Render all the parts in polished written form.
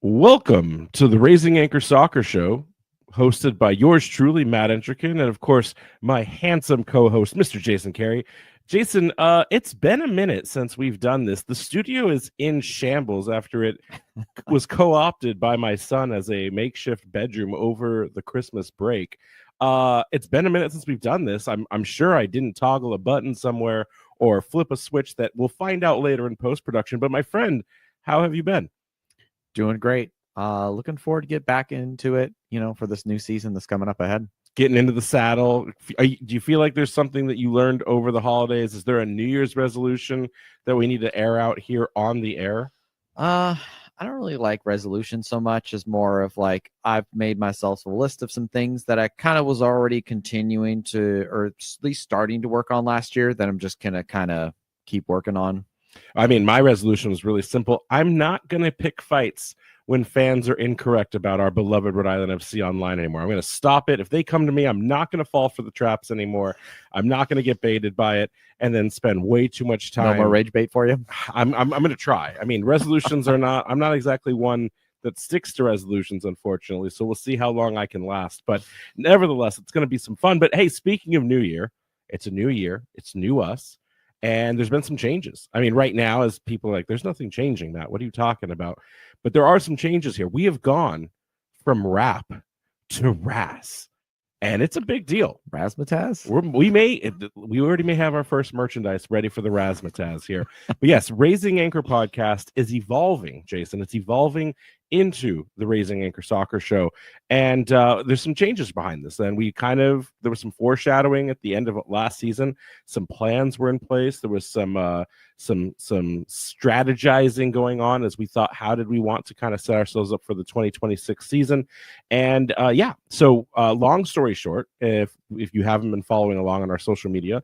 Welcome to the Raising Anchor Soccer Show, hosted by yours truly, Matt Entrikin, and of course, my handsome co-host, Mr. Jason Carey. Jason, it's been a minute since we've done this. The studio is in shambles after it was co-opted by my son as a makeshift bedroom over the Christmas break. It's been a minute since we've done this. I'm sure I didn't toggle a button somewhere or flip a switch that we'll find out later in post-production. But my friend, how have you been? Doing great. Looking forward to get back into it, for this new season that's coming up ahead. Getting into the saddle. Do you feel like there's something that you learned over the holidays? Is there a New Year's resolution that we need to air out here on the air? I don't really like resolution so much as more of like I've made myself a list of some things that I kind of was already continuing to, or at least starting to work on last year that I'm just gonna kind of keep working on. I mean, my resolution was really simple. I'm not going to pick fights when fans are incorrect about our beloved Rhode Island FC online anymore. I'm going to stop it. If they come to me, I'm not going to fall for the traps anymore. I'm not going to get baited by it and then spend way too much time. No more rage bait for you? I'm going to try. I mean, resolutions are not, I'm not exactly one that sticks to resolutions, unfortunately. So we'll see how long I can last. But nevertheless, it's going to be some fun. But hey, speaking of New Year, it's a new year. It's new us. And there's been some changes. I mean, right now, as people are like, there's nothing changing, Matt. What are you talking about? But there are some changes here. We have gone from rap to RAS, and it's a big deal. Razzmatazz? We already may have our first merchandise ready for the Razzmatazz here. But yes, Raising Anchor podcast is evolving, Jason. It's evolving into the Raising Anchor Soccer Show, and there's some changes behind this. And there was some foreshadowing at the end of last season. Some plans were in place. There was some strategizing going on as we thought, how did we want to kind of set ourselves up for the 2026 season? And so long story short, if you haven't been following along on our social media,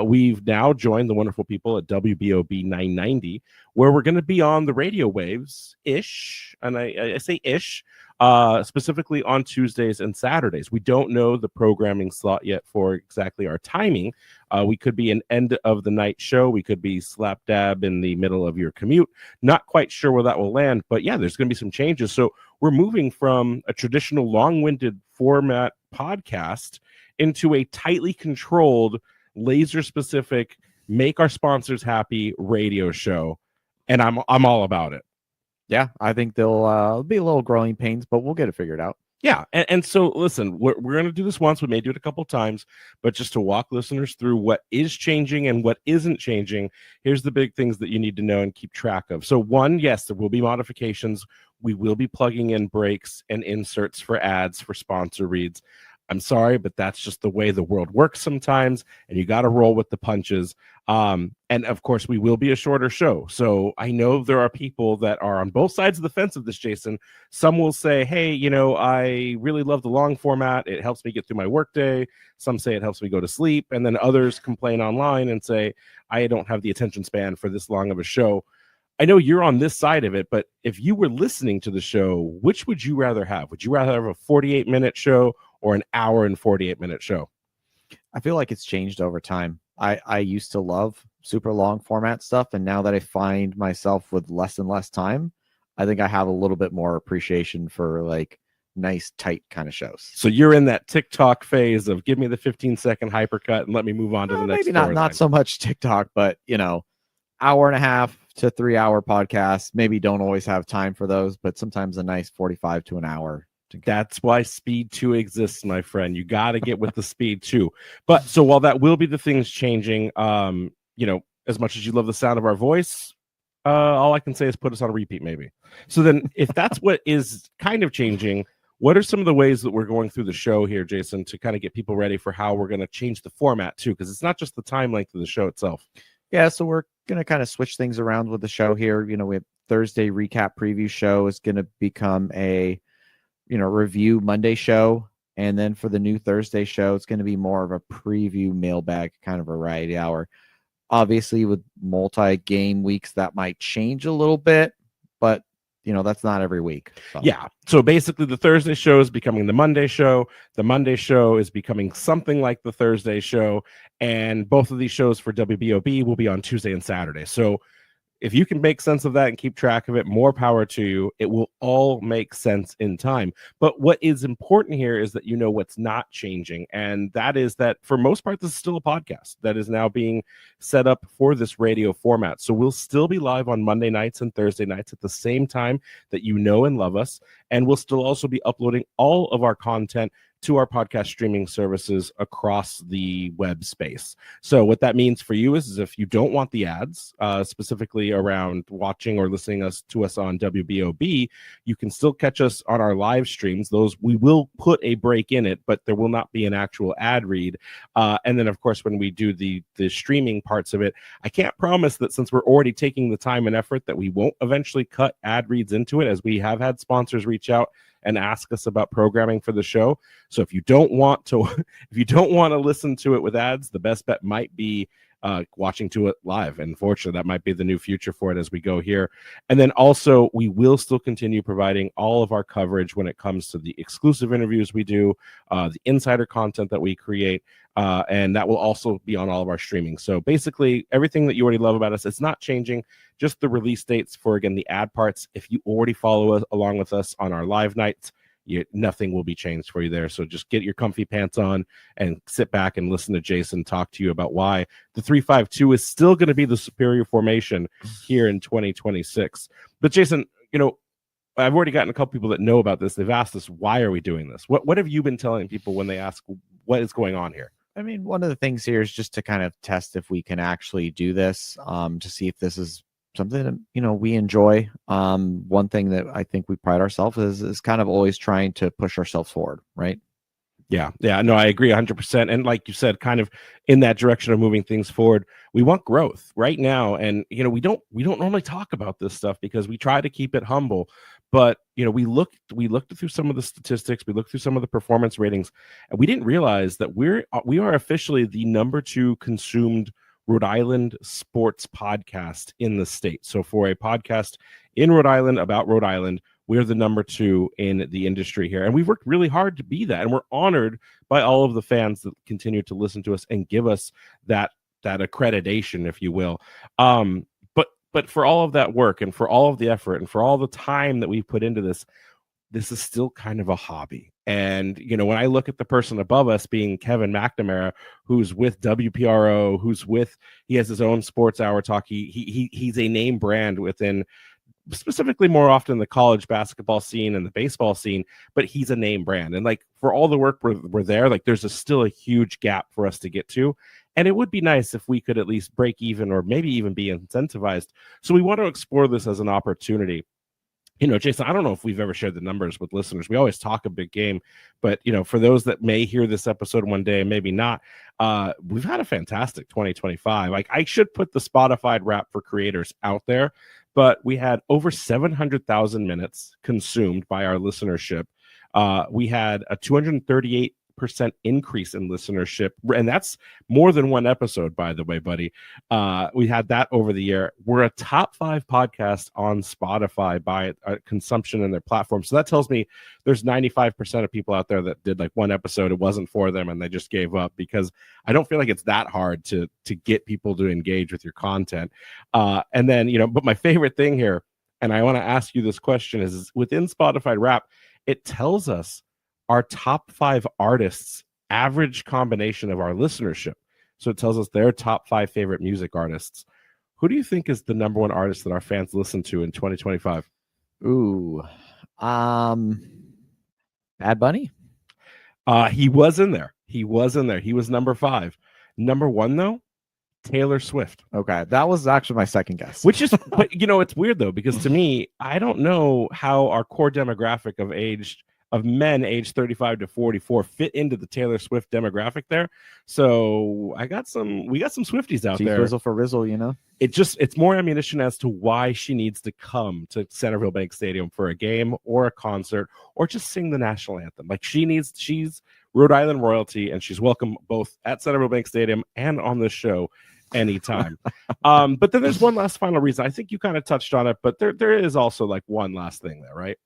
we've now joined the wonderful people at WBOB 990, where we're going to be on the radio waves ish, and I say ish, specifically on Tuesdays and Saturdays. We don't know the programming slot yet for exactly our timing. We could be an end of the night show. We could be slap dab in the middle of your commute. Not quite sure where that will land, but yeah, there's going to be some changes. So we're moving from a traditional long-winded format podcast into a tightly controlled, laser-specific, make our sponsors happy radio show. And I'm all about it. Yeah, I think there'll be a little growing pains, but we'll get it figured out. Yeah, and so listen, we're going to do this once. We may do it a couple times, but just to walk listeners through what is changing and what isn't changing, here's the big things that you need to know and keep track of. So one, yes, there will be modifications. We will be plugging in breaks and inserts for ads for sponsor reads. I'm sorry, but that's just the way the world works sometimes, and you got to roll with the punches. And of course, we will be a shorter show. So I know there are people that are on both sides of the fence of this, Jason. Some will say, hey, I really love the long format. It helps me get through my workday. Some say it helps me go to sleep. And then others complain online and say, I don't have the attention span for this long of a show. I know you're on this side of it, but if you were listening to the show, which would you rather have? Would you rather have a 48-minute show or an hour and 48-minute show? I feel like it's changed over time. I used to love super long format stuff, and now that I find myself with less and less time, I think I have a little bit more appreciation for like nice, tight kind of shows. So you're in that TikTok phase of give me the 15-second hypercut and let me move on to the next. Maybe not so much TikTok, but hour and a half to 3 hour podcasts. Maybe don't always have time for those, but sometimes a nice 45 to an hour. That's why Speed 2 exists, my friend. You got to get with the Speed 2. But so while that will be the things changing, as much as you love the sound of our voice, all I can say is put us on repeat, maybe. So then if that's what is kind of changing, what are some of the ways that we're going through the show here, Jason, to kind of get people ready for how we're going to change the format too? Because it's not just the time length of the show itself. Yeah, so we're going to kind of switch things around with the show here. We have Thursday recap preview show is going to become a review Monday show. And then for the new Thursday show, it's going to be more of a preview mailbag kind of variety hour. Obviously, with multi-game weeks, that might change a little bit, but that's not every week. So. Yeah. So basically, the Thursday show is becoming the Monday show. The Monday show is becoming something like the Thursday show. And both of these shows for WBOB will be on Tuesday and Saturday. So If you can make sense of that and keep track of it, more power to you. It will all make sense in time. But what is important here is that you know what's not changing. And that is that for most part, this is still a podcast that is now being set up for this radio format. So we'll still be live on Monday nights and Thursday nights at the same time that you know and love us. And we'll still also be uploading all of our content to our podcast streaming services across the web space. So what that means for you is if you don't want the ads, specifically around watching or listening to us on WBOB, you can still catch us on our live streams. Those we will put a break in it, but there will not be an actual ad read. And then, of course, when we do the streaming parts of it, I can't promise that since we're already taking the time and effort that we won't eventually cut ad reads into it, as we have had sponsors reach out and ask us about programming for the show. So if you don't want to listen to it with ads, the best bet might be watching to it live. And fortunately, that might be the new future for it as we go here. And then also, we will still continue providing all of our coverage when it comes to the exclusive interviews we do, the insider content that we create, and that will also be on all of our streaming. So basically, everything that you already love about us, it's not changing. Just the release dates for, again, the ad parts. If you already follow us along with us on our live nights, nothing will be changed for you there. So just get your comfy pants on and sit back and listen to Jason talk to you about why the 3-5-2 is still going to be the superior formation here in 2026. But Jason, I've already gotten a couple people that know about this. They've asked us, why are we doing this? What have you been telling people when they ask what is going on here? I mean, one of the things here is just to kind of test if we can actually do this, to see if this is something that we enjoy. One thing that I think we pride ourselves is kind of always trying to push ourselves forward, right? Yeah, no, I agree 100%. And like you said, kind of in that direction of moving things forward, we want growth right now. And we don't normally talk about this stuff because we try to keep it humble. But we looked through some of the statistics, we looked through some of the performance ratings, and we didn't realize that we are officially the number 2 consumed Rhode Island sports podcast in the state. So for a podcast in Rhode Island about Rhode Island, we're the number 2 in the industry here. And we've worked really hard to be that. And we're honored by all of the fans that continue to listen to us and give us that accreditation, if you will. But for all of that work and for all of the effort and for all the time that we've put into this is still kind of a hobby. And, when I look at the person above us being Kevin McNamara, who's with WPRO, he has his own sports hour talk. He's a name brand within specifically more often the college basketball scene and the baseball scene, but he's a name brand. And like for all the work we're there, like there's still a huge gap for us to get to. And it would be nice if we could at least break even or maybe even be incentivized. So we want to explore this as an opportunity. Jason, I don't know if we've ever shared the numbers with listeners. We always talk a big game, but for those that may hear this episode one day and maybe not, we've had a fantastic 2025. Like I should put the Spotify Wrap for creators out there, but we had over 700,000 minutes consumed by our listenership. We had a 238% increase in listenership, and that's more than one episode, by the way, buddy. We had that over the year. We're a top 5 podcast on Spotify by consumption in their platform. So that tells me there's 95% of people out there that did like one episode, it wasn't for them, and they just gave up, because I don't feel like it's that hard to get people to engage with your content. And then but my favorite thing here, and I want to ask you this question, is within Spotify Wrap, it tells us our top 5 artists average combination of our listenership. So it tells us their top 5 favorite music artists. Who do you think is the number 1 artist that our fans listen to in 2025? Ooh, Bad Bunny. He was in there. He was number 5. Number 1 though, Taylor Swift. Okay, that was actually my second guess. Which is, but it's weird though, because to me, I don't know how our core demographic of men aged 35 to 44 fit into the Taylor Swift demographic there. So we got some Swifties out there. Rizzle for Rizzle, It's more ammunition as to why she needs to come to Centerville Bank Stadium for a game or a concert or just sing the national anthem. Like she's Rhode Island royalty, and she's welcome both at Centerville Bank Stadium and on this show anytime. But then there's one last final reason. I think you kind of touched on it, but there is also like one last thing there, right?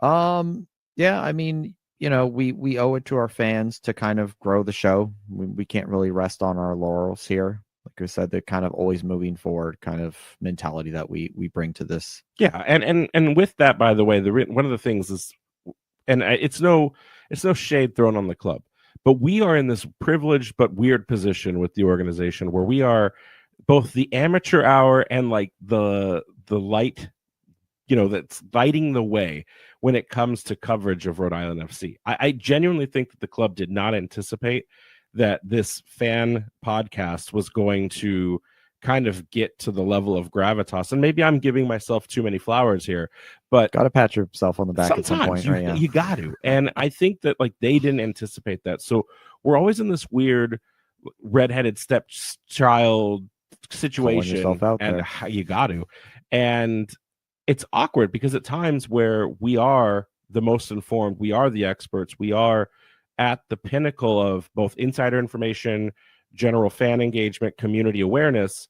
Yeah, I mean, we owe it to our fans to kind of grow the show. We can't really rest on our laurels here. like I said, the kind of always moving forward kind of mentality that we bring to this. Yeah, and with that, by the way, one of the things is, and it's no shade thrown on the club, but we are in this privileged but weird position with the organization where we are both the amateur hour and like the light, that's lighting the way when it comes to coverage of Rhode Island FC. I genuinely think that the club did not anticipate that this fan podcast was going to kind of get to the level of gravitas. And maybe I'm giving myself too many flowers here, but got to pat yourself on the back at some point. You got to. And I think that like they didn't anticipate that. So we're always in this weird redheaded stepchild situation, and you got to. And it's awkward because at times where we are the most informed, we are the experts, we are at the pinnacle of both insider information, general fan engagement, community awareness,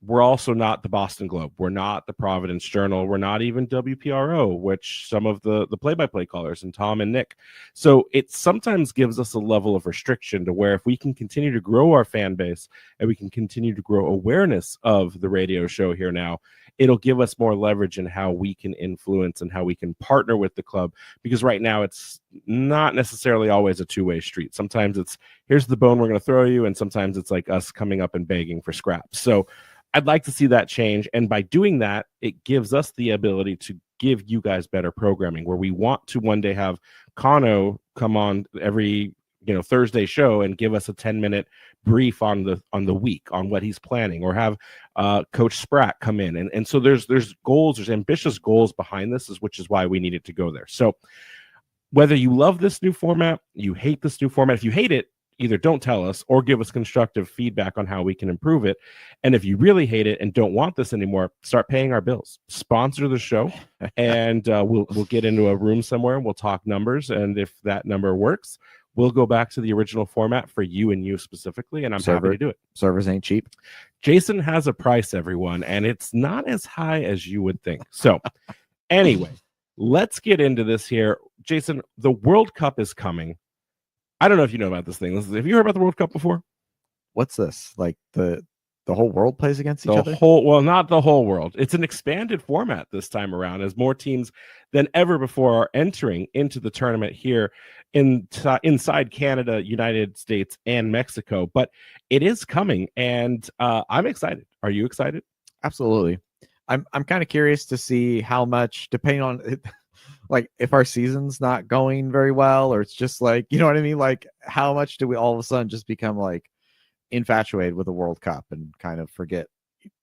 we're also not the Boston Globe. We're not the Providence Journal. We're not even WPRO, which some of the play-by-play callers and Tom and Nick. So it sometimes gives us a level of restriction to where if we can continue to grow our fan base and we can continue to grow awareness of the radio show here now, it'll give us more leverage in how we can influence and how we can partner with the club. Because right now it's not necessarily always a two-way street. Sometimes it's here's the bone we're going to throw you, and sometimes it's like us coming up and begging for scraps. So I'd like to see that change. And by doing that, it gives us the ability to give you guys better programming, where we want to one day have Kano come on every Thursday show and give us a 10-minute brief on the week on what he's planning, or have Coach Spratt come in. And so there's goals, there's ambitious goals behind this, which is why we needed to go there. So whether you love this new format, you hate this new format, if you hate it, either don't tell us or give us constructive feedback on how we can improve it. And if you really hate it and don't want this anymore, start paying our bills, sponsor the show, and we'll get into a room somewhere and we'll talk numbers. And if that number works, we'll go back to the original format for you and you specifically. And I'm happy to do it. Servers ain't cheap. Jason has a price, everyone, and it's not as high as you would think. So anyway, let's get into this here. Jason, the World Cup is coming. I don't know if you know about this thing. Have you heard about the World Cup before? What's this? Like the whole world plays against each other? Well, not the whole world. It's an expanded format this time around, as more teams than ever before are entering into the tournament here inside Canada, United States, and Mexico. But it is coming, and I'm excited. Are you excited? Absolutely. I'm kind of curious to see how much, depending on it, like if our season's not going very well, or it's just like, you know what I mean? Like how much do we all of a sudden just become like infatuated with the World Cup and kind of forget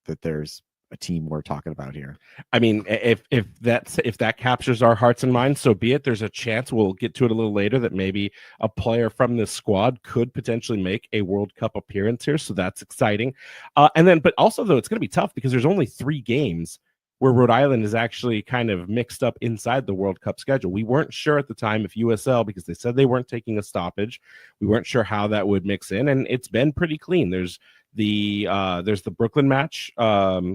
that there's a team we're talking about here? I mean, if that captures our hearts and minds, so be it. There's a chance, we'll get to it a little later, that maybe a player from this squad could potentially make a World Cup appearance here. So that's exciting. But also though, it's going to be tough because there's only 3 games where Rhode Island is actually kind of mixed up inside the World Cup schedule. We weren't sure at the time if USL, because they said they weren't taking a stoppage, we weren't sure how that would mix in, and it's been pretty clean. There's the Brooklyn match,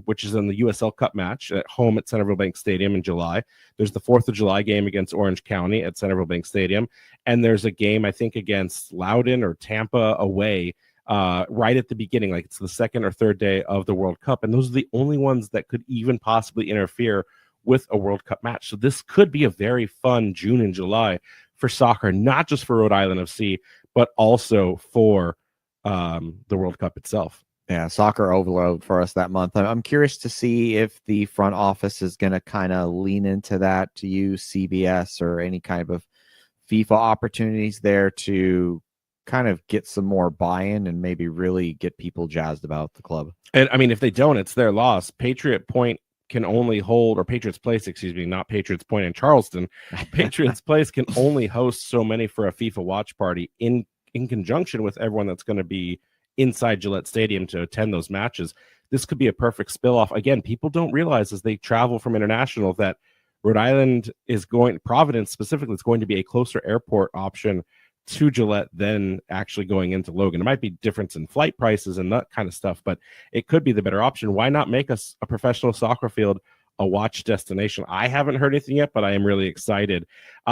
which is in the USL Cup match at home at Centerville Bank Stadium in July. There's the 4th of July game against Orange County at Centerville Bank Stadium, and there's a game, I think, against Loudoun or Tampa away right at the beginning, like it's the 2nd or 3rd day of the World Cup, and those are the only ones that could even possibly interfere with a World Cup match. So this could be a very fun June and July for soccer, not just for Rhode Island FC, but also for the World Cup itself. Yeah, soccer overload for us that month. I'm curious to see if the front office is going to kind of lean into that, to use CBS or any kind of FIFA opportunities there to kind of get some more buy-in and maybe really get people jazzed about the club. And I mean, if they don't, it's their loss. Patriot Point can only hold, or Patriots Place, excuse me, not Patriots Point in Charleston. Patriots Place can only host so many for a FIFA watch party in conjunction with everyone that's going to be inside Gillette Stadium to attend those matches. This could be a perfect spill-off. Again, people don't realize as they travel from international that Rhode Island Providence specifically, is going to be a closer airport option to Gillette than actually going into Logan. It might be difference in flight prices and that kind of stuff, but it could be the better option. Why not make us a professional soccer field a watch destination? I haven't heard anything yet, but I am really excited.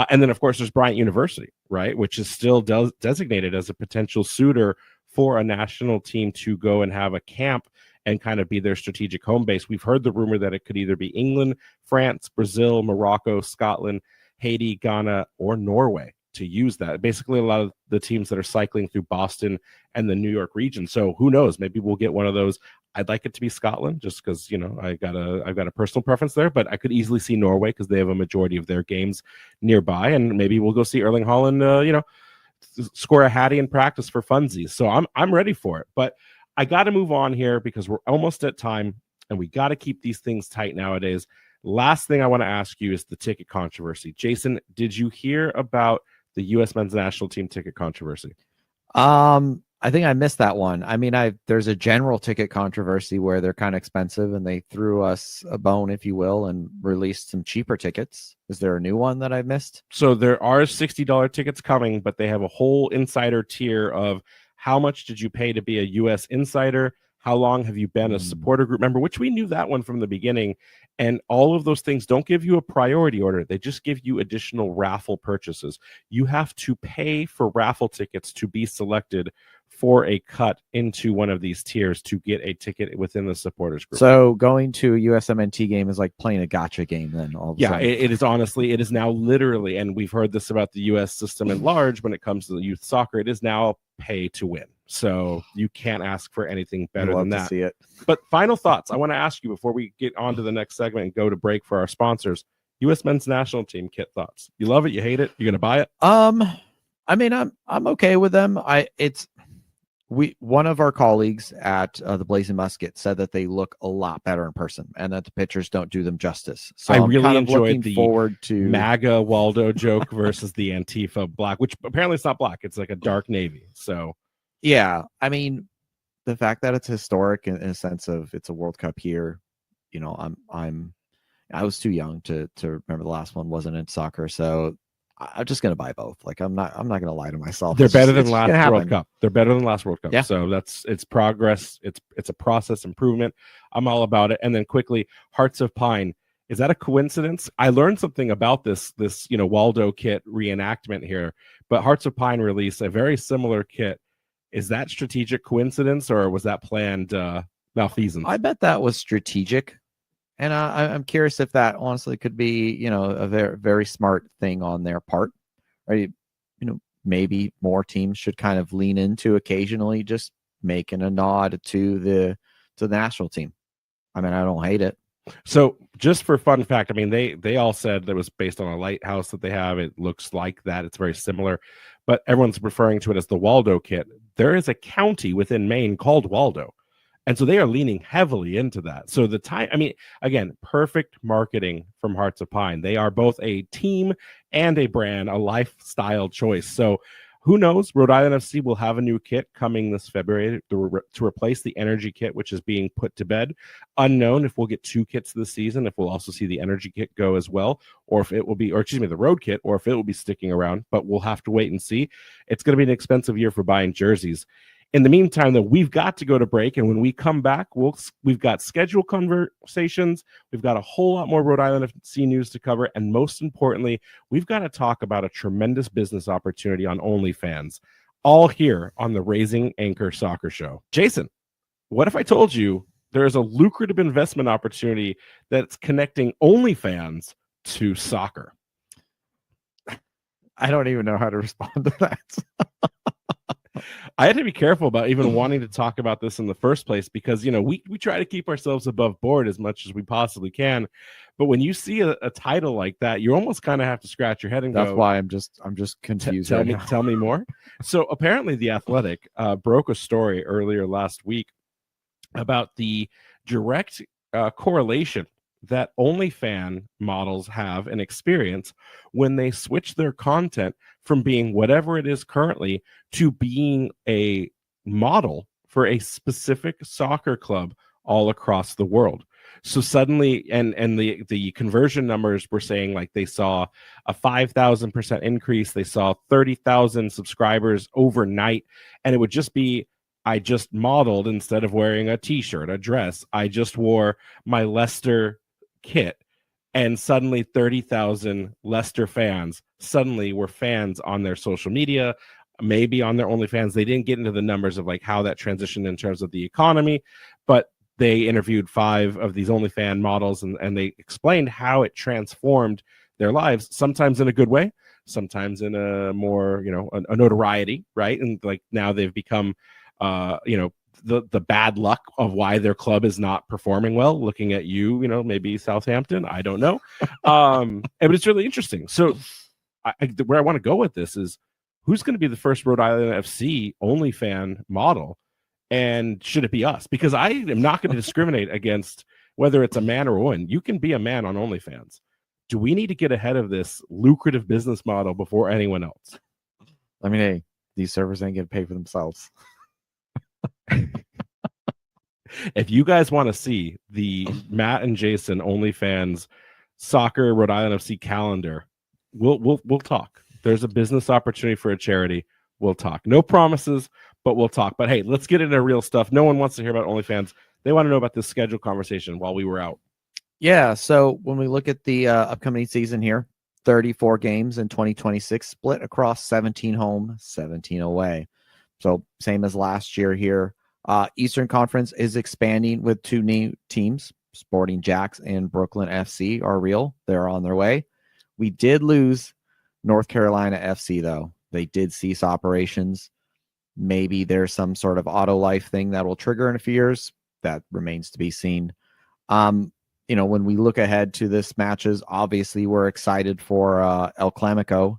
And then, of course, there's Bryant University, right, which is still designated as a potential suitor for a national team to go and have a camp and kind of be their strategic home base. We've heard the rumor that it could either be England, France, Brazil, Morocco, Scotland, Haiti, Ghana, or Norway to use that. Basically, a lot of the teams that are cycling through Boston and the New York region. So who knows? Maybe we'll get one of those. I'd like it to be Scotland just because, I've got a personal preference there, but I could easily see Norway because they have a majority of their games nearby. And maybe we'll go see Erling Haaland, score a hattie in practice for funsies. So I'm ready for it. But I got to move on here because we're almost at time and we got to keep these things tight nowadays. Last thing I want to ask you is the ticket controversy. Jason, did you hear about the U.S. men's national team ticket controversy? I think I missed that one. I mean, there's a general ticket controversy where they're kind of expensive and they threw us a bone, if you will, and released some cheaper tickets. Is there a new one that I missed? So there are $60 tickets coming, but they have a whole insider tier of how much did you pay to be a U.S. insider? How long have you been a supporter group member? Which we knew that one from the beginning. And all of those things don't give you a priority order. They just give you additional raffle purchases. You have to pay for raffle tickets to be selected for a cut into one of these tiers to get a ticket within the supporters group. So going to a USMNT game is like playing a gotcha game then. It is honestly, it is now literally, and we've heard this about the U.S. system at large when it comes to the youth soccer, it is now pay to win. So you can't ask for anything better than that. See it. But final thoughts. I want to ask you before we get on to the next segment and go to break for our sponsors. U.S. men's national team kit thoughts. You love it? You hate it? You're going to buy it? I mean, I'm okay with them. One of our colleagues at the Blazing Musket said that they look a lot better in person and that the pictures don't do them justice. So I I'm really kind of enjoyed the forward to MAGA Waldo joke versus the Antifa black, which apparently it's not black. It's like a dark navy. So yeah, I mean, the fact that it's historic in a sense of it's a World Cup here, I was too young to remember the last one wasn't in soccer, so I'm just gonna buy both. Like I'm not gonna lie to myself. They're better than last World Cup. They're better than last World Cup. Yeah. So it's progress. It's a process improvement. I'm all about it. And then quickly, Hearts of Pine. Is that a coincidence? I learned something about this Waldo kit reenactment here, but Hearts of Pine released a very similar kit. Is that strategic coincidence or was that planned malfeasance? I bet that was strategic. And I'm curious if that honestly could be, a very, very smart thing on their part, right? Maybe more teams should kind of lean into occasionally just making a nod to the national team. I mean, I don't hate it. So just for fun fact, I mean, they all said that it was based on a lighthouse that they have. It looks like that. It's very similar, but everyone's referring to it as the Waldo kit. There is a county within Maine called Waldo. And so they are leaning heavily into that. So again, perfect marketing from Hearts of Pine. They are both a team and a brand, a lifestyle choice. So who knows? Rhode Island FC will have a new kit coming this February to replace the Energy kit, which is being put to bed. Unknown if we'll get two kits this season, if we'll also see the Energy kit go as well, or if it will be, the Road kit, or if it will be sticking around. But we'll have to wait and see. It's going to be an expensive year for buying jerseys. In the meantime, though, we've got to go to break, and when we come back, we've got schedule conversations, we've got a whole lot more Rhode Island FC news to cover, and most importantly, we've got to talk about a tremendous business opportunity on OnlyFans, all here on the Raising Anchor Soccer Show. Jason, what if I told you there is a lucrative investment opportunity that's connecting OnlyFans to soccer? I don't even know how to respond to that. I had to be careful about even wanting to talk about this in the first place because, we try to keep ourselves above board as much as we possibly can. But when you see a title like that, you almost kind of have to scratch your head and That's go, why I'm just confused. Tell me more. So apparently The Athletic broke a story earlier last week about the direct correlation that OnlyFans models have and experience when they switch their content from being whatever it is currently to being a model for a specific soccer club all across the world. So suddenly, and the conversion numbers were saying like they saw a 5,000% increase. They saw 30,000 subscribers overnight. And it would just be, I just modeled instead of wearing a t-shirt, a dress. I just wore my Leicester kit. And suddenly 30,000 Leicester fans suddenly were fans on their social media, maybe on their OnlyFans. They didn't get into the numbers of like how that transitioned in terms of the economy, but they interviewed 5 of these OnlyFans models, and they explained how it transformed their lives, sometimes in a good way, sometimes in a more, a notoriety, right? And like now they've become, the bad luck of why their club is not performing well, looking at maybe Southampton, I don't know. But it's really interesting. So where I want to go with this is, who's going to be the first Rhode Island FC OnlyFans model? And should it be us? Because I am not going to discriminate against whether it's a man or a woman. You can be a man on OnlyFans. Do we need to get ahead of this lucrative business model before anyone else? I mean, hey, these servers ain't getting paid for themselves. If you guys want to see the Matt and Jason OnlyFans soccer Rhode Island FC calendar, we'll talk. There's a business opportunity for a charity. We'll talk. No promises, but we'll talk. But hey, let's get into real stuff. No one wants to hear about OnlyFans. They want to know about this schedule conversation while we were out. Yeah. So when we look at the upcoming season here, 34 games in 2026, split across 17 home, 17 away. So same as last year here. Eastern Conference is expanding with 2 new teams. Sporting Jacks and Brooklyn FC are real. They're on their way. We did lose North Carolina FC, though. They did cease operations. Maybe there's some sort of auto life thing that will trigger in a few years. That remains to be seen. When we look ahead to this matches, obviously we're excited for El Clamico.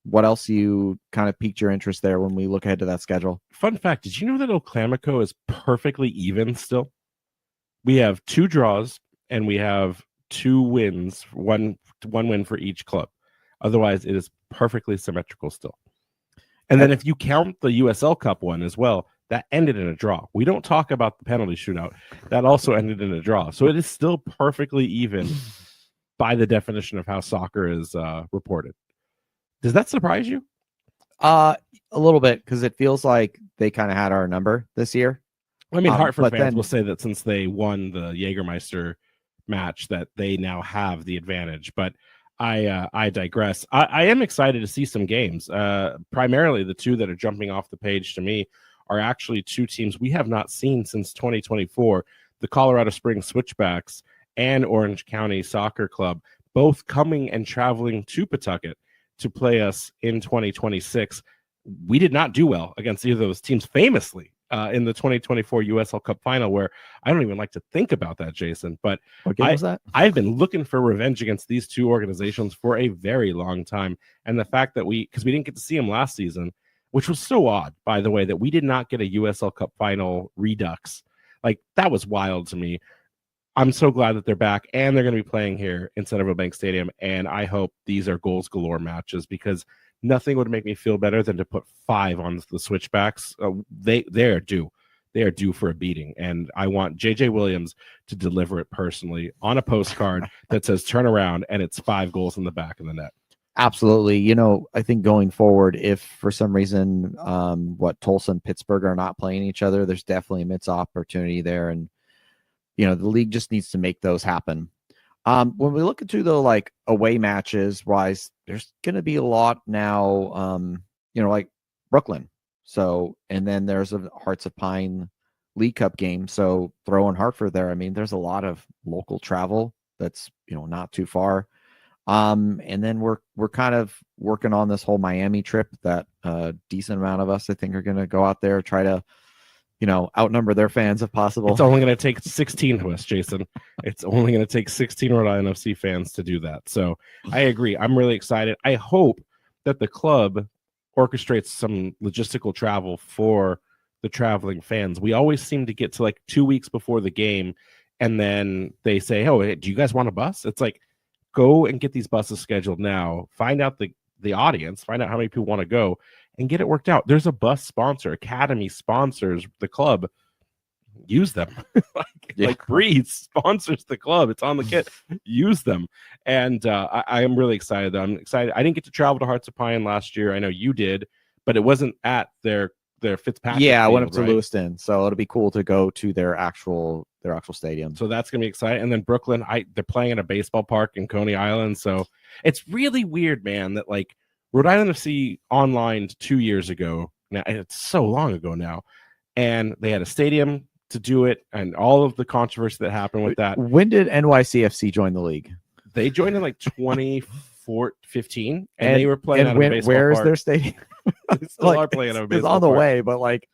What else you kind of piqued your interest there when we look ahead to that schedule? Fun fact, did you know that El Clamico is perfectly even still? We have 2 draws and we have 2 wins, one win for each club. Otherwise, it is perfectly symmetrical still. And then if you count the USL Cup one as well, that ended in a draw. We don't talk about the penalty shootout. That also ended in a draw. So it is still perfectly even by the definition of how soccer is reported. Does that surprise you? A little bit, because it feels like they kind of had our number this year. I mean, Hartford fans will say that since they won the Jägermeister match, that they now have the advantage. But I digress. I am excited to see some games. Primarily, the 2 that are jumping off the page to me are actually 2 teams we have not seen since 2024. The Colorado Springs Switchbacks and Orange County Soccer Club, both coming and traveling to Pawtucket to play us in 2026. We did not do well against either of those teams, famously in the 2024 USL Cup final, where I don't even like to think about that, Jason. But what game was that? I've been looking for revenge against these 2 organizations for a very long time. And the fact that because we didn't get to see them last season, which was so odd, by the way, that we did not get a USL Cup final redux. Like, that was wild to me. I'm so glad that they're back, and they're going to be playing here in Centerville Bank Stadium. And I hope these are goals galore matches, because nothing would make me feel better than to put 5 on the Switchbacks. They are due. They are due for a beating. And I want JJ Williams to deliver it personally on a postcard that says turn around, and it's 5 goals in the back of the net. Absolutely. I think going forward, if for some reason Tulsa and Pittsburgh are not playing each other, there's definitely a missed opportunity there. And the league just needs to make those happen. When we look into the away matches wise, there's going to be a lot now, like Brooklyn. So, and then there's a Hearts of Pine League Cup game. So throw in Hartford there. I mean, there's a lot of local travel that's, not too far. And then we're kind of working on this whole Miami trip that a decent amount of us, I think, are going to go out there, try to, outnumber their fans if possible. It's only going to take 16 of us, Jason. It's only going to take 16 Rhode Island FC fans to do that. So I agree. I'm really excited. I hope that the club orchestrates some logistical travel for the traveling fans. We always seem to get to 2 weeks before the game, and then they say, oh, hey, do you guys want a bus? It's like, go and get these buses scheduled now. Find out the audience. Find out how many people want to go, and get it worked out. There's a bus sponsor. Academy sponsors the club. Use them. like Breeze sponsors the club. It's on the kit. Use them. And I am really excited. I'm excited. I didn't get to travel to Hearts of Pine last year. I know you did, but it wasn't at their Fitzpatrick. Yeah, I field, went up to right? Lewiston, so it'll be cool to go to their actual stadium. So that's gonna be exciting. And then Brooklyn, they're playing at a baseball park in Coney Island. So it's really weird, man, that Rhode Island FC online 2 years ago. Now it's so long ago now, and they had a stadium to do it, and all of the controversy that happened with that. When did NYCFC join the league? They joined in like 2015, and they were playing out of a baseball where is park. their stadium? They still are playing out of a baseball It's on the park. way, but like,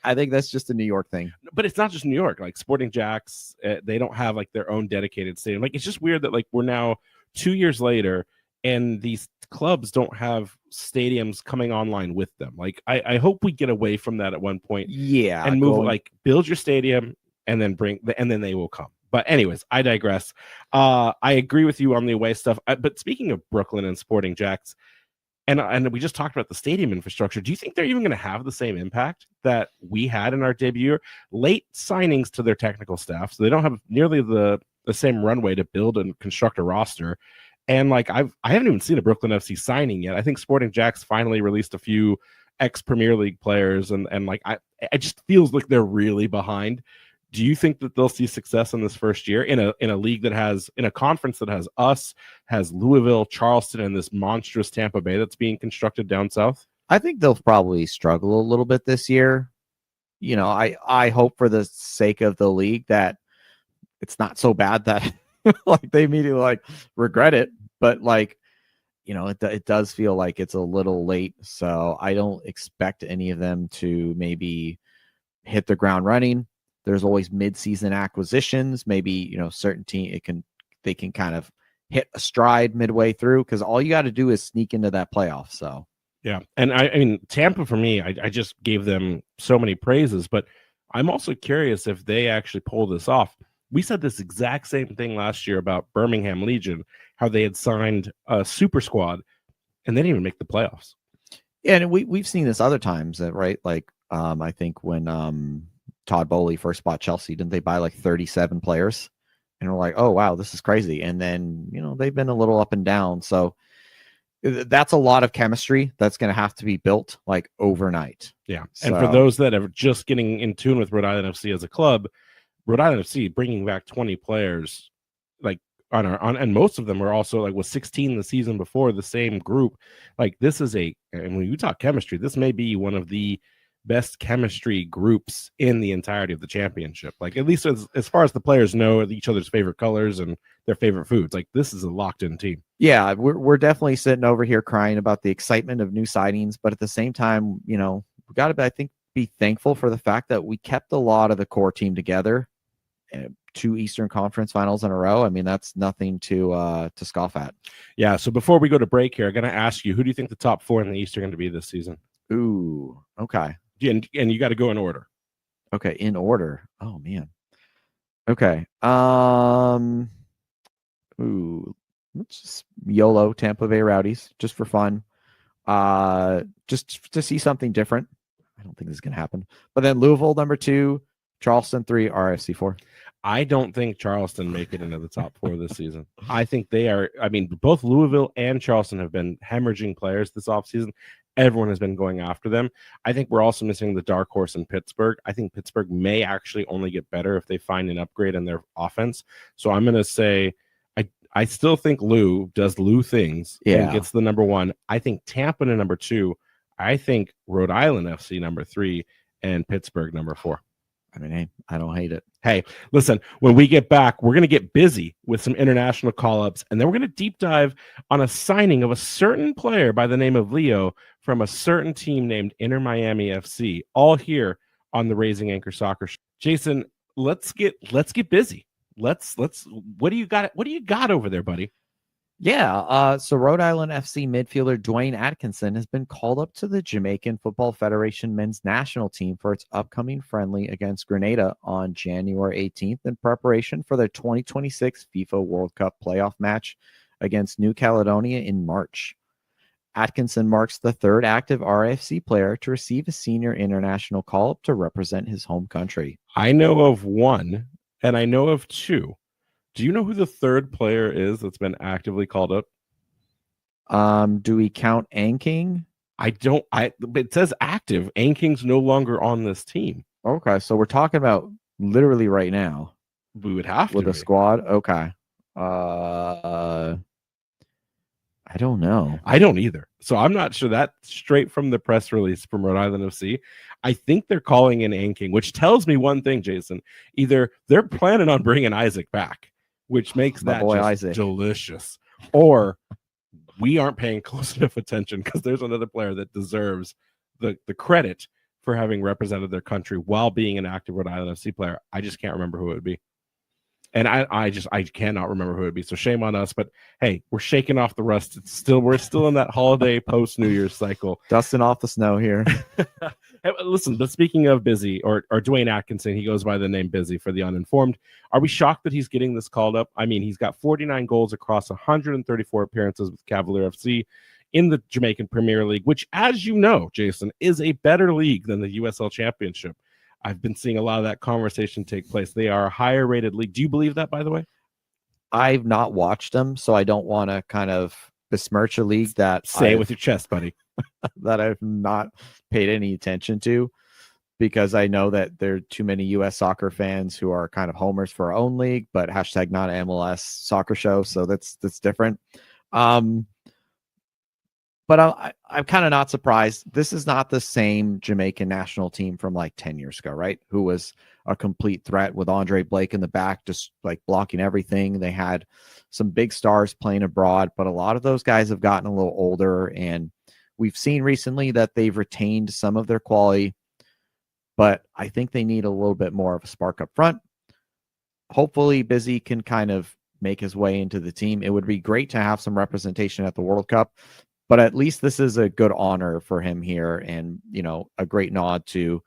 I think that's just a New York thing. But it's not just New York. Like Sporting Jacks, they don't have like their own dedicated stadium. Like it's just weird that like we're now 2 years later, and these clubs don't have stadiums coming online with them. Like I hope we get away from that at one point. Yeah, and move like build your stadium and then and then they will come. But anyways, I digress. I agree with you on the away stuff. But speaking of Brooklyn and Sporting Jacks, and we just talked about the stadium infrastructure. Do you think they're even going to have the same impact that we had in our debut? Late signings to their technical staff, so they don't have nearly the same runway to build and construct a roster. And like I haven't even seen a Brooklyn FC signing yet. I think Sporting Jacks finally released a few ex-Premier League players, and like I just feels like they're really behind. Do you think that they'll see success in this first year in a league that has, in a conference that has us, has Louisville, Charleston, and this monstrous Tampa Bay that's being constructed down south? I think they'll probably struggle a little bit this year. You know, I hope for the sake of the league that it's not so bad that like they immediately like regret it, but like, you know, it does feel like it's a little late. So I don't expect any of them to maybe hit the ground running. There's always mid-season acquisitions. Maybe, you know, certain team they can kind of hit a stride midway through, because all you got to do is sneak into that playoff. So yeah, and I mean Tampa for me, I just gave them so many praises, but I'm also curious if they actually pull this off. We said this exact same thing last year about Birmingham Legion, how they had signed a super squad and they didn't even make the playoffs. Yeah, and we've seen this other times, right? Like I think when Todd Bowley first bought Chelsea, didn't they buy like 37 players? And we're like, oh wow, this is crazy. And then, you know, they've been a little up and down. So that's a lot of chemistry that's going to have to be built like overnight. Yeah. So, and for those that are just getting in tune with Rhode Island FC as a club, Rhode Island FC bringing back 20 players, like and most of them are also like was 16 the season before, the same group. Like this is and when you talk chemistry, this may be one of the best chemistry groups in the entirety of the championship. Like at least as far as the players know each other's favorite colors and their favorite foods. Like this is a locked in team. Yeah, we're definitely sitting over here crying about the excitement of new signings, but at the same time, you know, we got to, I think, be thankful for the fact that we kept a lot of the core team together. 2 Eastern Conference finals in a row. I mean, that's nothing to scoff at. Yeah. So before we go to break here, I'm going to ask you, who do you think the top 4 in the East are going to be this season? Ooh, okay. And you got to go in order. Okay, in order. Oh man. Okay. Ooh, let's just YOLO Tampa Bay Rowdies just for fun. Just to see something different. I don't think this is gonna happen. But then Louisville number 2, Charleston 3, RFC 4. I don't think Charleston make it into the top 4 this season. I think they are. I mean, both Louisville and Charleston have been hemorrhaging players this offseason. Everyone has been going after them. I think we're also missing the dark horse in Pittsburgh. I think Pittsburgh may actually only get better if they find an upgrade in their offense. So I'm going to say I still think Lou does Lou things and gets the number 1. I think Tampa to number 2. I think Rhode Island FC number 3 and Pittsburgh number 4. I mean, hey, I don't hate it. Hey, listen, when we get back, we're going to get busy with some international call-ups, and then we're going to deep dive on a signing of a certain player by the name of Leo from a certain team named Inter Miami FC, all here on the Raising Anchor Soccer Show. Jason, let's get busy. Let's what do you got over there, buddy? Yeah, so Rhode Island FC midfielder Dwayne Atkinson has been called up to the Jamaican Football Federation men's national team for its upcoming friendly against Grenada on January 18th in preparation for their 2026 FIFA World Cup playoff match against New Caledonia in March. Atkinson marks the 3rd active RFC player to receive a senior international call-up to represent his home country. I know of 1, and I know of 2. Do you know who the 3rd player is that's been actively called up? Do we count Anking? It says active. Anking's no longer on this team. Okay, so we're talking about literally right now. We would have with to a squad. Okay. I I don't know. I don't either. So I'm not sure. That straight from the press release from Rhode Island FC. I think they're calling in Anking, which tells me one thing, Jason. Either they're planning on bringing Isaac back, which makes My that boy just Isaac. delicious, or we aren't paying close enough attention because there's another player that deserves the credit for having represented their country while being an active Rhode Island FC player. I just can't remember who it would be. And I cannot remember who it would be. So shame on us. But hey, we're shaking off the rust. We're still in that holiday post New Year's cycle. Dusting off the snow here. Hey, listen, but speaking of Busy or Dwayne Atkinson, he goes by the name Busy for the uninformed. Are we shocked that he's getting this called up? I mean, he's got 49 goals across 134 appearances with Cavalier FC in the Jamaican Premier League, which, as you know, Jason, is a better league than the USL Championship. I've been seeing a lot of that conversation take place. They are a higher rated league. Do you believe that, by the way? I've not watched them, so I don't want to kind of besmirch a league that Say it with your chest, buddy. that I've not paid any attention to, because I know that there are too many U.S. soccer fans who are kind of homers for our own league, but hashtag not an MLS soccer show, so that's different. But I'm kind of not surprised. This is not the same Jamaican national team from like 10 years ago, right? Who was a complete threat with Andre Blake in the back, just like blocking everything. They had some big stars playing abroad, but a lot of those guys have gotten a little older, and we've seen recently that they've retained some of their quality, but I think they need a little bit more of a spark up front. Hopefully Busy can kind of make his way into the team. It would be great to have some representation at the World Cup, but at least this is a good honor for him here, and, you know, a great nod to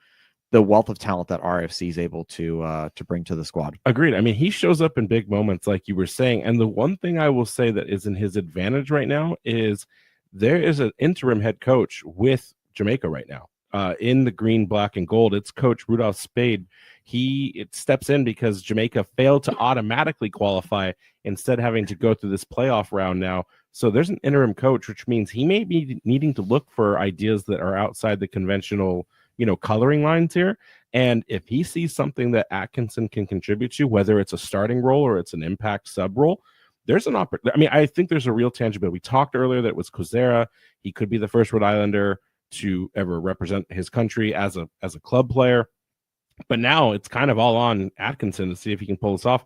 the wealth of talent that RFC is able to bring to the squad. Agreed. I mean, he shows up in big moments, like you were saying. And the one thing I will say that is in his advantage right now is there is an interim head coach with Jamaica right now. In the green, black, and gold, it's Coach Rudolph Spade. It steps in because Jamaica failed to automatically qualify, instead having to go through this playoff round now. So there's an interim coach, which means he may be needing to look for ideas that are outside the conventional, coloring lines here. And if he sees something that Atkinson can contribute to, whether it's a starting role or it's an impact sub role, there's an opportunity. I mean, I think there's a real tangibility. We talked earlier that it was Kozera. He could be the first Rhode Islander to ever represent his country as a club player. But now it's kind of all on Atkinson to see if he can pull this off.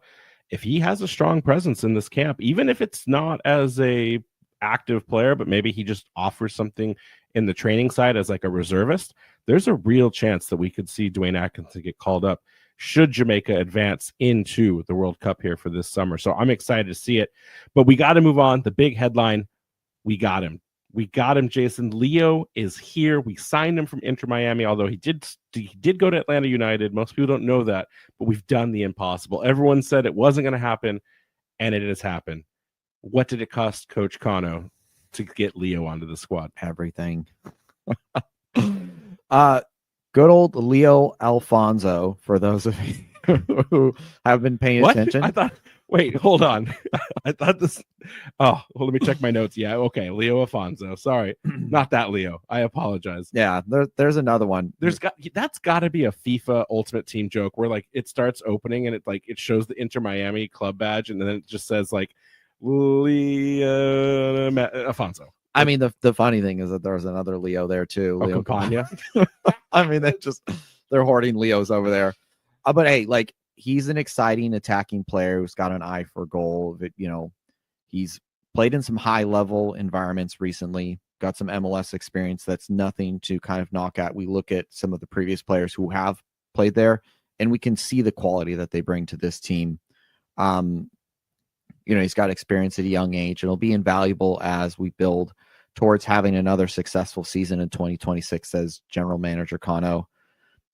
If he has a strong presence in this camp, even if it's not as a active player, but maybe he just offers something in the training side as like a reservist, there's a real chance that we could see Dwayne Atkinson get called up should Jamaica advance into the World Cup here for this summer. So I'm excited to see it, but we got to move on. The big headline, we got him. We got him, Jason. Leo is here. We signed him from Inter Miami, although he did go to Atlanta United. Most people don't know that, but we've done the impossible. Everyone said it wasn't going to happen, and it has happened. What did it cost Coach Cano to get Leo onto the squad? Everything. Good old Leo Alfonso, for those of you who have been paying attention. I thought, wait, hold on. I thought this. Oh, well, let me check my notes. Yeah, okay. Leo Alfonso. Sorry, not that Leo. I apologize. Yeah, there's another one. That's got to be a FIFA Ultimate Team joke where like it starts opening and it shows the Inter Miami club badge and then it just says like Leo Alfonso. I mean, the funny thing is that there's another Leo there too. Leo Campagna. I mean, they're hoarding Leos over there. But hey, like, he's an exciting attacking player who's got an eye for goal. He's played in some high level environments recently, got some MLS experience. That's nothing to kind of knock at. We look at some of the previous players who have played there, and we can see the quality that they bring to this team. He's got experience at a young age. It'll be invaluable as we build towards having another successful season in 2026, says General Manager Cano.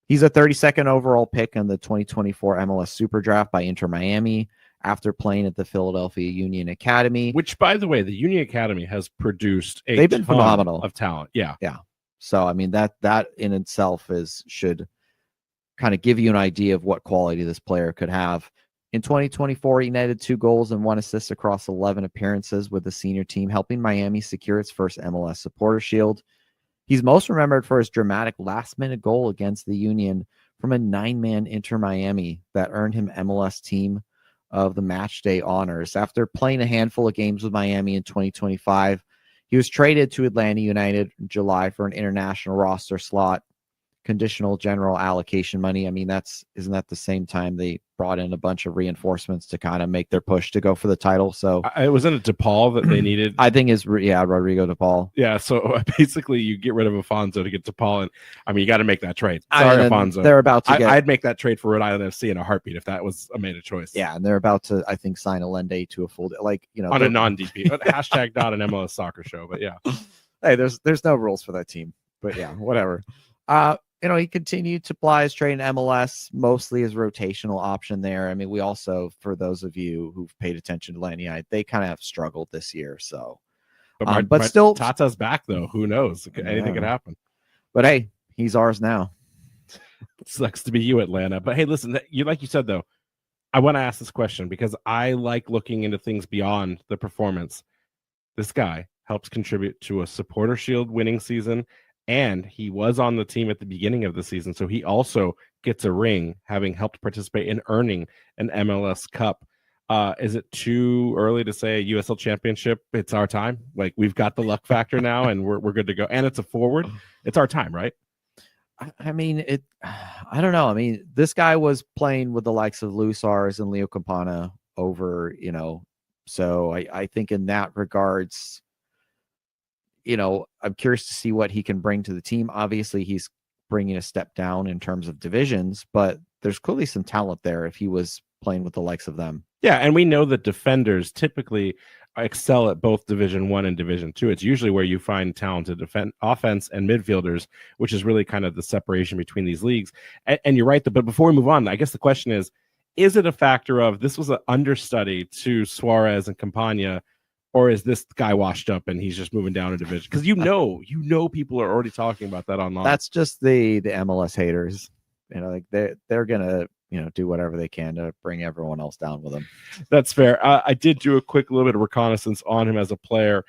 He's a 32nd overall pick in the 2024 MLS Super Draft by Inter Miami after playing at the Philadelphia Union Academy. Which, by the way, the Union Academy has produced they've been phenomenal of talent. Yeah. Yeah. So, I mean, that in itself should kind of give you an idea of what quality this player could have. In 2024, he netted 2 goals and 1 assist across 11 appearances with the senior team, helping Miami secure its first MLS Supporter Shield. He's most remembered for his dramatic last-minute goal against the Union from a 9-man Inter Miami that earned him MLS Team of the Match Day honors. After playing a handful of games with Miami in 2025, He was traded to Atlanta United in July for an international roster slot, conditional general allocation money. I mean, isn't that the same time they brought in a bunch of reinforcements to kind of make their push to go for the title? So it wasn't it DePaul that they needed. I think Rodrigo DePaul. Yeah, so basically you get rid of Afonso to get DePaul, and I mean you got to make that trade. Sorry, Afonso. They're about to I'd make that trade for Rhode Island FC in a heartbeat if that was made a choice. Yeah, and they're about to, I think, sign Allende to a full, like, on a non-DP hashtag not an MLS soccer show, but yeah. Hey, there's no rules for that team, but yeah, whatever. He continued to ply his trade in MLS, mostly as rotational option there. I mean, we also, for those of you who've paid attention to Atlanta, they kind of have struggled this year. So, but still, Tata's back though. Who knows? Anything could happen. But hey, he's ours now. Sucks to be you, Atlanta. But hey, listen, like you said though, I want to ask this question because I like looking into things beyond the performance. This guy helps contribute to a Supporter Shield winning season. And he was on the team at the beginning of the season. So he also gets a ring, having helped participate in earning an MLS Cup. Is it too early to say a USL Championship? It's our time. Like, we've got the luck factor now, and we're good to go. And it's a forward. It's our time, right? I mean, I don't know. I mean, this guy was playing with the likes of Luis Suarez and Leo Campana over, so I think in that regards, I'm curious to see what he can bring to the team. Obviously, he's bringing a step down in terms of divisions, but there's clearly some talent there if he was playing with the likes of them. Yeah, and we know that defenders typically excel at both Division 1 and Division 2. It's usually where you find talented offense and midfielders, which is really kind of the separation between these leagues. And you're right, but before we move on, I guess the question is it a factor of this was an understudy to Suarez and Campana, or is this guy washed up and he's just moving down a division? Because people are already talking about that online. That's just the MLS haters. Like they're gonna do whatever they can to bring everyone else down with them. That's fair. I did do a quick little bit of reconnaissance on him as a player.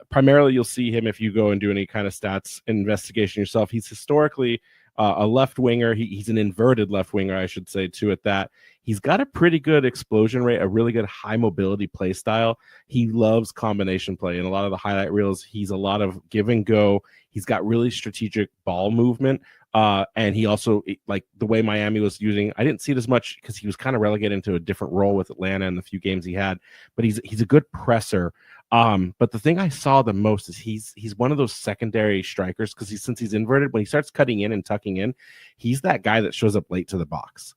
Primarily, you'll see him if you go and do any kind of stats investigation yourself. He's historically a left winger. He's an inverted left winger, I should say, too, at that. He's got a pretty good explosion rate, a really good high mobility play style. He loves combination play. In a lot of the highlight reels, he's a lot of give and go. He's got really strategic ball movement. And he also, like the way Miami was using, I didn't see it as much because he was kind of relegated into a different role with Atlanta in the few games he had, but he's a good presser. But the thing I saw the most is he's one of those secondary strikers because since he's inverted, when he starts cutting in and tucking in, he's that guy that shows up late to the box.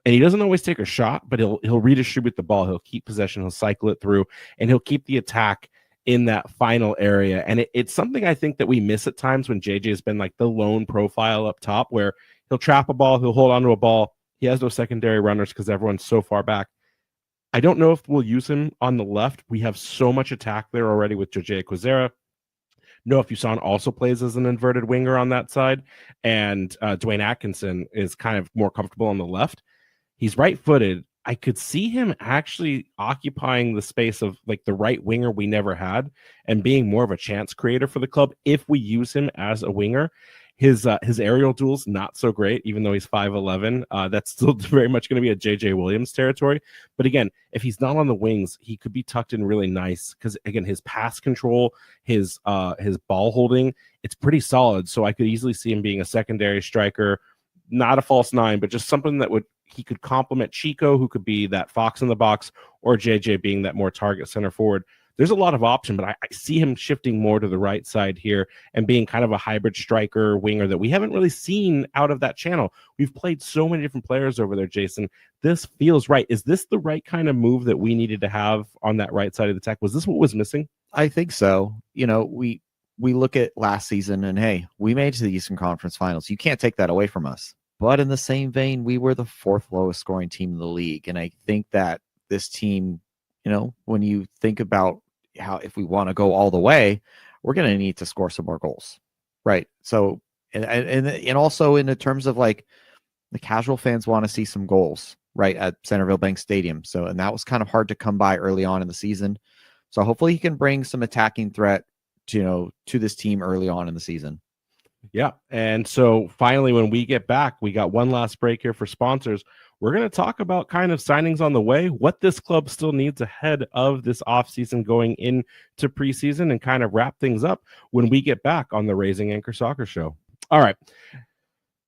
And he doesn't always take a shot, but he'll redistribute the ball. He'll keep possession. He'll cycle it through, and he'll keep the attack in that final area. And it's something I think that we miss at times when JJ has been like the lone profile up top, where he'll trap a ball, he'll hold on to a ball. He has no secondary runners because everyone's so far back. I don't know if we'll use him on the left. We have so much attack there already with Jorge Quizera. Noah Fuson also plays as an inverted winger on that side, and Dwayne Atkinson is kind of more comfortable on the left. He's right-footed. I could see him actually occupying the space of like the right winger we never had and being more of a chance creator for the club if we use him as a winger. His aerial duel's not so great, even though he's 5'11". That's still very much going to be a JJ Williams territory. But again, if he's not on the wings, he could be tucked in really nice because again, his pass control, his ball holding, it's pretty solid. So I could easily see him being a secondary striker, not a false nine, but just something that he could complement Chico, who could be that fox in the box, or JJ being that more target center forward. There's a lot of option, but I see him shifting more to the right side here and being kind of a hybrid striker winger that we haven't really seen out of that channel. We've played so many different players over there, Jason. This feels right. Is this the right kind of move that we needed to have on that right side of the attack? Was this what was missing? I think so. We look at last season and, hey, we made it to the Eastern Conference Finals. You can't take that away from us. But in the same vein, we were the fourth lowest scoring team in the league. And I think that this team, when you think about how if we want to go all the way, we're going to need to score some more goals. Right. So, and also in the terms of like the casual fans want to see some goals, right, at Centerville Bank Stadium. So, and that was kind of hard to come by early on in the season. So hopefully he can bring some attacking threat to this team early on in the season. Yeah. And so finally, when we get back, we got one last break here for sponsors. we're going to talk about kind of signings on the way, what this club still needs ahead of this offseason going into preseason, and kind of wrap things up when we get back on the Raising Anchor Soccer Show. All right,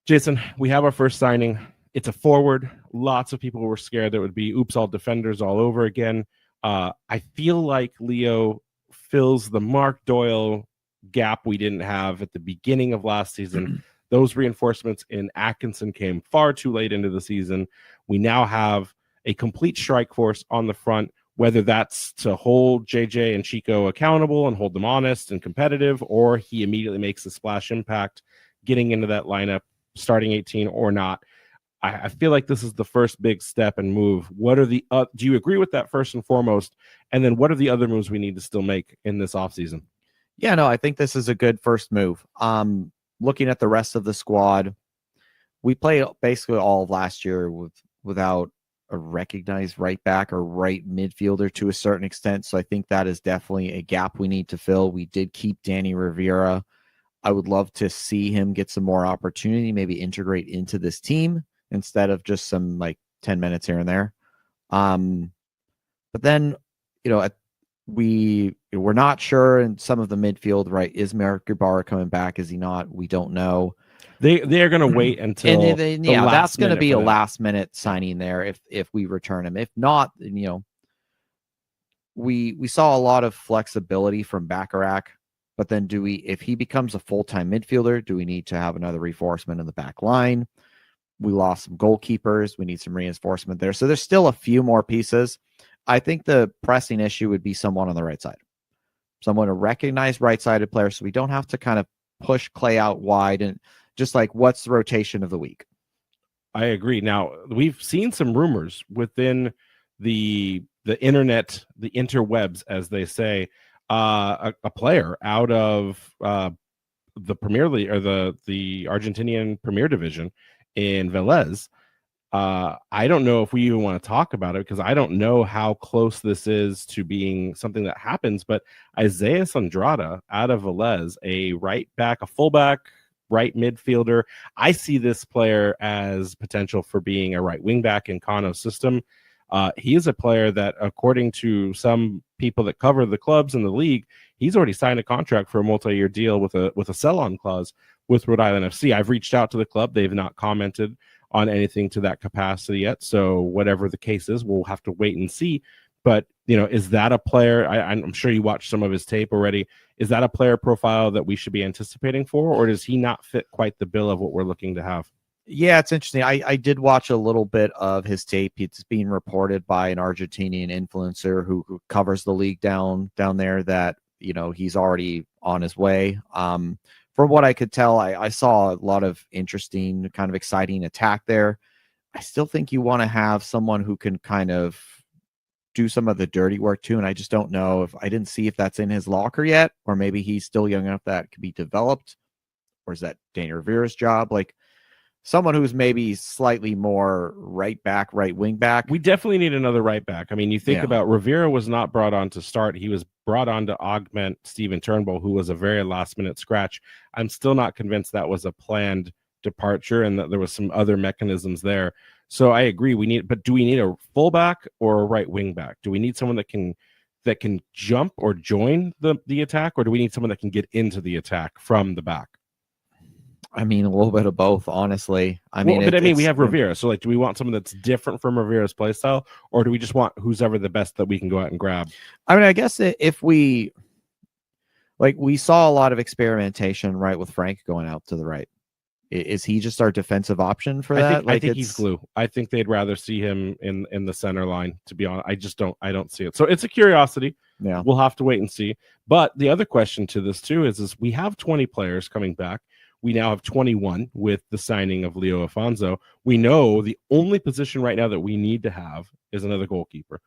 Jason, we have our first signing. It's a forward. Lots of people were scared that it would be oops, all defenders all over again. I feel like Leo fills the Mark Doyle gap we didn't have at the beginning of last season. Those reinforcements in Atkinson came far too late into the season. We now have a complete strike force on the front, whether that's to hold JJ and Chico accountable and hold them honest and competitive, or he immediately makes a splash impact getting into that lineup, starting 18 or not. I feel like this is the first big step and move. What are the do you agree with that first and foremost? And then what are the other moves we need to still make in this offseason? Yeah, no, I think this is a good first move. Looking at the rest of the squad, we played basically all of last year without a recognized right back or right midfielder to a certain extent. So I think that is definitely a gap we need to fill. We did keep Danny Rivera. I would love to see him get some more opportunity, maybe integrate into this team instead of just some like 10 minutes here and there. But then, we're not sure in some of the midfield, right? Is Merrick Guevara coming back? Is he not? We don't know. They are going to wait until that's going to be a last minute signing there if we return him. If not, we saw a lot of flexibility from Bacharach, but then if he becomes a full-time midfielder, do we need to have another reinforcement in the back line? We lost some goalkeepers. We need some reinforcement there. So there's still a few more pieces. I think the pressing issue would be someone on the right side, someone to recognize right-sided players, so we don't have to kind of push Clay out wide and just like, what's the rotation of the week? I agree. Now, we've seen some rumors within the internet, the interwebs, as they say, a player out of the Premier League or the Argentinian Premier Division in Velez. I don't know if we even want to talk about it because I don't know how close this is to being something that happens, but Isaiah Sandrada out of Velez, a right back, a fullback, right midfielder. I see this player as potential for being a right wing back in Cano's system. He is a player that, according to some people that cover the clubs in the league, he's already signed a contract for a multi-year deal with a sell-on clause with Rhode Island FC. I've reached out to the club. They've not commented on anything to that capacity yet. So whatever the case is, we'll have to wait and see. But, is that a player? I'm sure you watched some of his tape already. Is that a player profile that we should be anticipating for, or does he not fit quite the bill of what we're looking to have? Yeah, it's interesting. I did watch a little bit of his tape. It's being reported by an Argentinian influencer who covers the league down there that, he's already on his way. From what I could tell, I saw a lot of interesting, kind of exciting attack there. I still think you want to have someone who can kind of do some of the dirty work too. And I just don't know I didn't see if that's in his locker yet, or maybe he's still young enough that could be developed, or is that Danny Rivera's job? Like someone who's maybe slightly more right back, right wing back. We definitely need another right back. I mean, you think about Rivera was not brought on to start. He was brought on to augment Steven Turnbull, who was a very last minute scratch. I'm still not convinced that was a planned departure and that there was some other mechanisms there. So I agree. But do we need a fullback or a right wing back? Do we need someone that can jump or join the attack, or do we need someone that can get into the attack from the back? I mean, a little bit of both, honestly. We have Rivera. So, do we want someone that's different from Rivera's play style, or do we just want who's ever the best that we can go out and grab? I mean, I guess if we saw a lot of experimentation, right, with Frank going out to the right. Is he just our defensive option for that? I think he's glue. I think they'd rather see him in the center line, to be honest. I don't see it. So it's a curiosity. Yeah. We'll have to wait and see. But the other question to this too is we have 20 players coming back. We now have 21 with the signing of Leo Afonso. We know the only position right now that we need to have is another goalkeeper.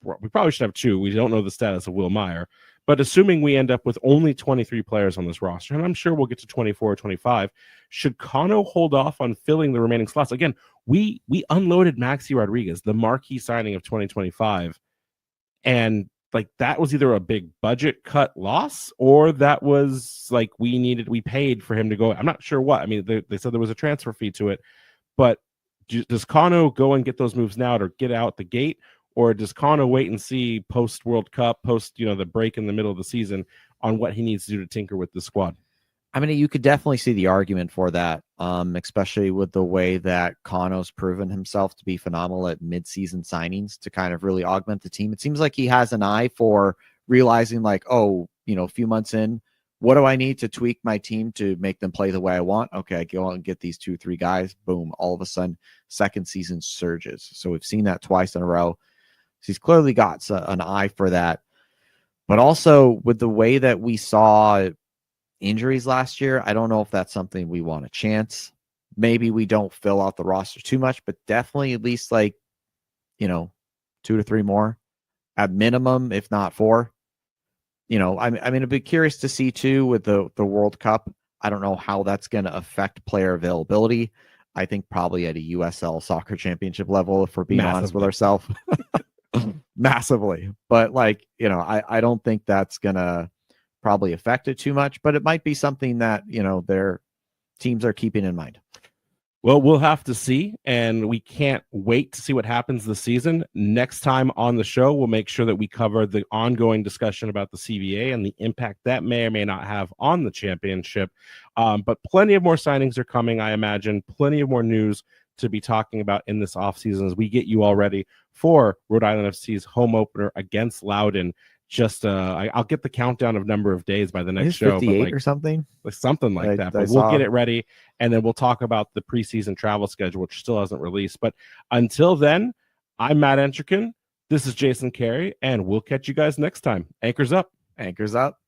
We probably should have two. We don't know the status of Will Meyer. But assuming we end up with only 23 players on this roster, and I'm sure we'll get to 24 or 25, should Cano hold off on filling the remaining slots? Again, we unloaded Maxi Rodriguez, the marquee signing of 2025, and that was either a big budget cut loss or that was we paid for him to go. I'm not sure what. I mean, they said there was a transfer fee to it, but does Kano go and get those moves now to get out the gate, or does Kano wait and see post World Cup, post the break in the middle of the season on what he needs to do to tinker with the squad? I mean, you could definitely see the argument for that, especially with the way that Kano's proven himself to be phenomenal at mid-season signings to kind of really augment the team. It seems like he has an eye for realizing like, oh, a few months in, what do I need to tweak my team to make them play the way I want? Okay, I go out and get these 2-3 guys. Boom. All of a sudden, second season surges. So we've seen that twice in a row. So he's clearly got an eye for that. But also with the way that we saw injuries last year, I don't know if that's something we want to chance. Maybe we don't fill out the roster too much, but definitely at least 2 to 3 more at minimum, if not 4. I'd be curious to see too with the World Cup. I don't know how that's going to affect player availability. I think probably at a USL soccer championship level, if we're being honest with ourselves, massively. But I don't think that's going to probably affect it too much, but it might be something that, their teams are keeping in mind. Well, we'll have to see, and we can't wait to see what happens this season. Next time on the show, we'll make sure that we cover the ongoing discussion about the CBA and the impact that may or may not have on the championship. But plenty of more signings are coming, I imagine. Plenty of more news to be talking about in this offseason as we get you all ready for Rhode Island FC's home opener against Loudoun. I'll get the countdown of number of days by the next show, 58 or something like that. But we'll get it ready, and then we'll talk about the preseason travel schedule, which still hasn't released. But until then, I'm Matt Entrikin. This is Jason Carey, and we'll catch you guys next time. Anchors up. Anchors up.